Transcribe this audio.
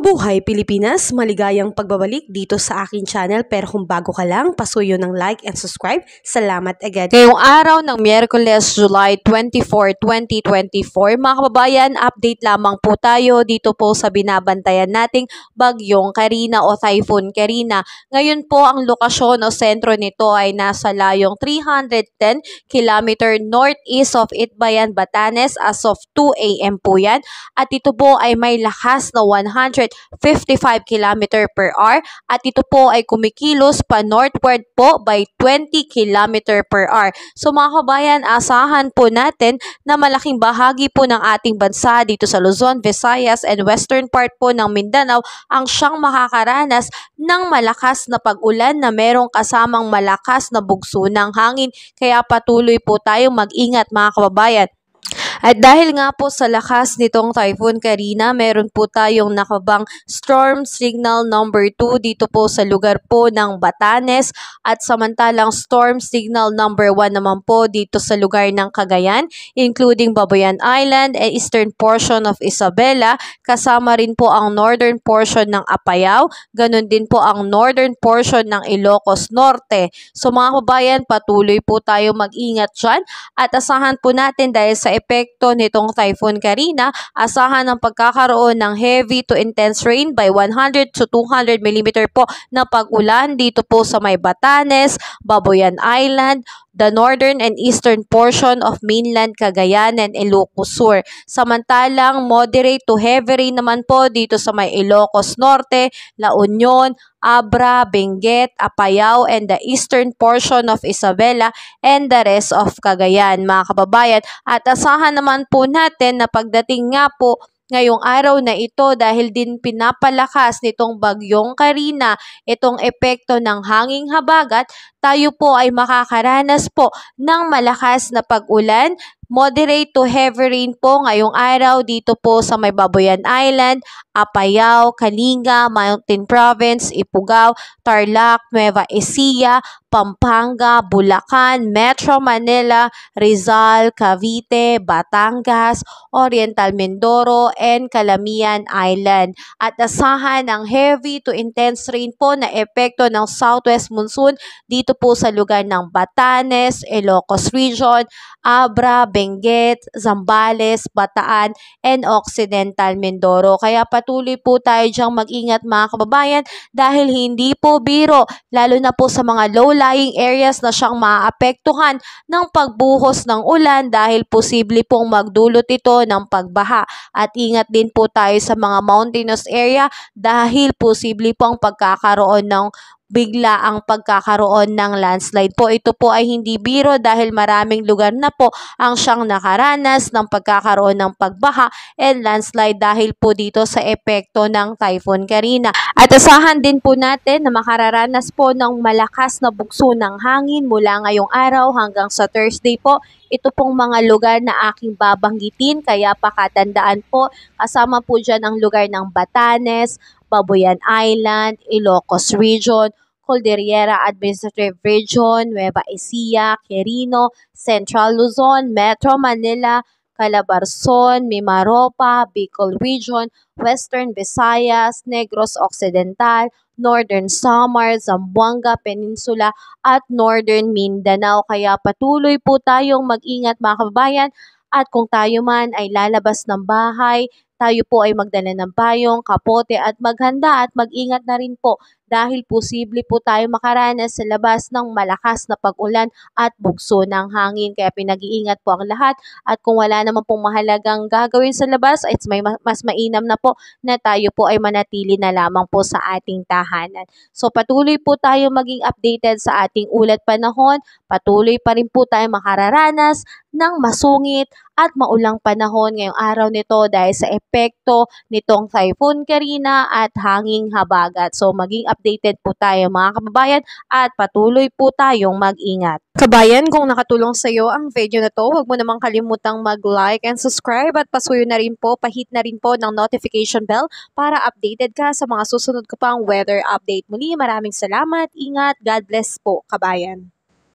Mabuhay Pilipinas! Maligayang pagbabalik dito sa aking channel, pero kung bago ka lang, pasuyo ng like and subscribe. Salamat agad. Ngayong araw ng Miyerkules, July 24, 2024, mga kababayan, update lamang po tayo dito po sa binabantayan nating Bagyong Carina o Typhoon Carina. Ngayon po ang lokasyon o sentro nito ay nasa layong 310 km northeast of Itbayan, Batanes as of 2 AM po yan. At ito po ay may lakas na 155 km per hour at ito po ay kumikilos pa northward po by 20 km per hour. So mga kabayan, asahan po natin na malaking bahagi po ng ating bansa dito sa Luzon, Visayas and western part po ng Mindanao ang siyang makakaranas ng malakas na pag-ulan na merong kasamang malakas na bugso ng hangin. Kaya patuloy po tayong mag-ingat mga kababayan. At dahil nga po sa lakas nitong Typhoon Carina, meron po tayong nakabang storm signal number 2 dito po sa lugar po ng Batanes at samantalang storm signal number 1 naman po dito sa lugar ng Cagayan, including Babuyan Island and eastern portion of Isabela, kasama rin po ang northern portion ng Apayao, ganun din po ang northern portion ng Ilocos Norte. So mga kabayan, patuloy po tayo mag-ingat dyan at asahan po natin dahil sa epekto nitong Typhoon Carina, asahan ang pagkakaroon ng heavy to intense rain by 100 to 200 mm po na pag-ulan dito po sa may Batanes, Babuyan Island, the northern and eastern portion of mainland Cagayan and Ilocos Sur. Samantalang moderate to heavy rain naman po dito sa may Ilocos Norte, La Union, Abra, Benguet, Apayao, and the eastern portion of Isabela and the rest of Cagayan, mga kababayan. At asahan naman po natin na pagdating nga po ngayong araw na ito dahil din pinapalakas nitong Bagyong Carina itong epekto ng hanging habagat, tayo po ay makakaranas po ng malakas na pag-ulan, moderate to heavy rain po ngayong araw dito po sa may Babuyan Island, Apayao, Kalinga, Mountain Province, Ifugao, Tarlac, Nueva Ecija, Pampanga, Bulacan, Metro Manila, Rizal, Cavite, Batangas, Oriental Mindoro, and Calamian Island. At asahan ang heavy to intense rain po na epekto ng southwest monsoon dito po sa lugar ng Batanes, Ilocos Region, Abra, Benguet, Zambales, Bataan, and Occidental Mindoro. Kaya patuloy po tayo diyang mag-ingat mga kababayan dahil hindi po biro, lalo na po sa mga low-lying areas na siyang maapektuhan ng pagbuhos ng ulan dahil posible pong magdulot ito ng pagbaha. At ingat din po tayo sa mga mountainous area dahil posible pong pagkakaroon ng bigla ang pagkakaroon ng landslide po. Ito po ay hindi biro dahil maraming lugar na po ang siyang nakaranas ng pagkakaroon ng pagbaha and landslide dahil po dito sa epekto ng Typhoon Carina. At asahan din po natin na makararanas po ng malakas na bugso ng hangin mula ngayong araw hanggang sa Thursday po. Ito pong mga lugar na aking babanggitin, kaya pakatandaan po, kasama po dyan ang lugar ng Batanes, Babuyan Island, Ilocos Region, Cordillera Administrative Region, Nueva Ecija, Quirino, Central Luzon, Metro Manila, Calabarzon, Mimaropa, Bicol Region, Western Visayas, Negros Occidental, Northern Samar, Zamboanga Peninsula at Northern Mindanao. Kaya patuloy po tayong mag-ingat mga kababayan at kung tayo man ay lalabas ng bahay, tayo po ay magdala ng payong, kapote at maghanda at mag-ingat na rin po dahil posible po tayo makaranas sa labas ng malakas na pag-ulan at bugso ng hangin. Kaya pinag-iingat po ang lahat at kung wala naman pong mahalagang gagawin sa labas, it's mas mainam na po na tayo po ay manatili na lamang po sa ating tahanan. So patuloy po tayo maging updated sa ating ulat panahon, patuloy pa rin po tayo makararanas ng masungit at maulang panahon ngayong araw nito dahil sa epekto nitong Typhoon Carina at hanging habagat. So maging updated po tayo mga kababayan at patuloy po tayong mag-ingat. Kabayan, kung nakatulong sa iyo ang video na to, huwag mo namang kalimutang mag-like and subscribe at pasuyo na rin po, pahit na rin po ng notification bell para updated ka sa mga susunod ko pang weather update. Muli, maraming salamat, ingat, God bless po, kabayan.